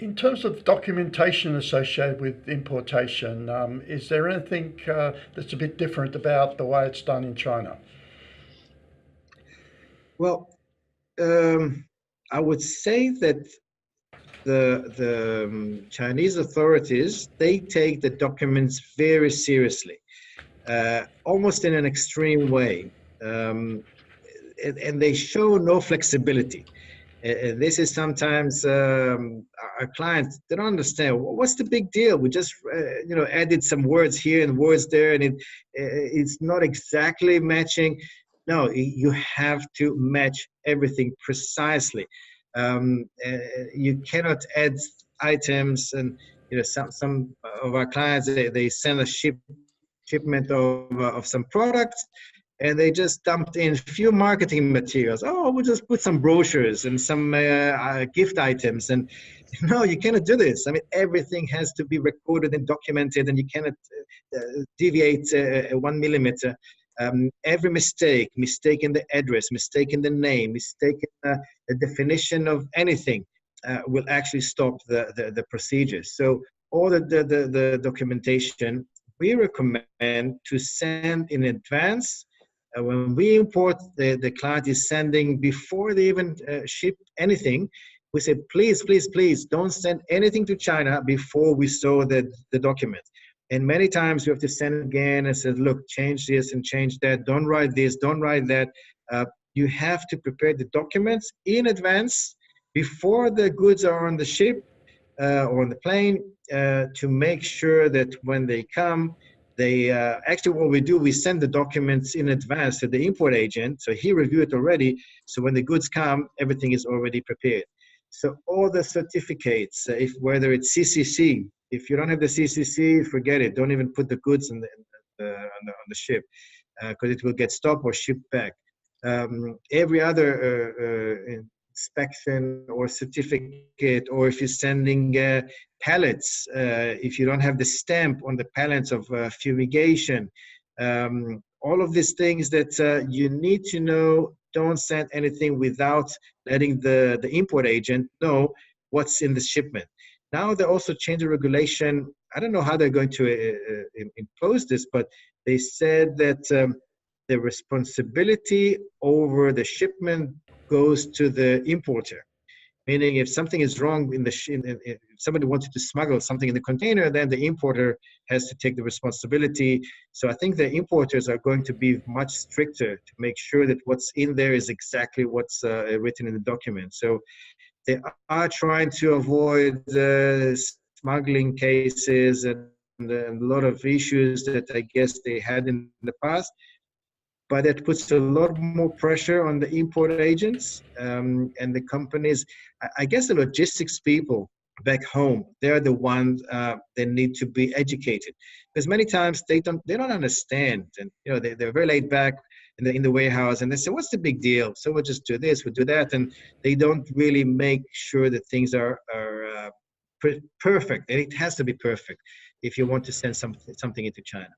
In terms of documentation associated with importation, is there anything that's a bit different about the way it's done in China? Well, I would say that the Chinese authorities, they take the documents very seriously, almost in an extreme way, um, and they show no flexibility. This is sometimes our clients, they don't understand what's the big deal. We just added some words here and words there, and it's not exactly matching. No, you have to match everything precisely. You cannot add items, and some of our clients, they send a shipment of some products, and they just dumped in a few marketing materials. Oh, we'll just put some brochures and some gift items. And no, you cannot do this. I mean, everything has to be recorded and documented, and you cannot deviate 1 millimeter. Every mistake in the address, mistake in the name, mistake in the definition of anything will actually stop the procedures. So all the documentation, we recommend to send in advance. When we import, the client is sending before they even ship anything. We say, please, don't send anything to China before we saw the document. And many times we have to send again and say, look, change this and change that. Don't write this, don't write that. You have to prepare the documents in advance before the goods are on the ship or on the plane to make sure that when they come, they actually, what we do, we send the documents in advance to the import agent, so he reviewed it already. So when the goods come, everything is already prepared. So all the certificates, whether it's CCC, if you don't have the CCC, forget it. Don't even put the goods on the ship because it will get stopped or shipped back. Every other inspection or certificate, or if you're sending pallets, if you don't have the stamp on the pallets of fumigation, all of these things that you need to know. Don't send anything without letting the import agent know what's in the shipment. Now they also changed the regulation. I don't know how they're going to impose this, but they said that the responsibility over the shipment goes to the importer. Meaning, if something is wrong if somebody wanted to smuggle something in the container, then the importer has to take the responsibility. So I think the importers are going to be much stricter to make sure that what's in there is exactly what's written in the document. So they are trying to avoid smuggling cases and a lot of issues that I guess they had in the past. But it puts a lot more pressure on the import agents and the companies. I guess the logistics people back home, they're the ones that need to be educated, because many times they don't understand, and they're very laid back in the warehouse, and they say, what's the big deal? So we'll just do this, we'll do that, and they don't really make sure that things are perfect. And it has to be perfect if you want to send something into China.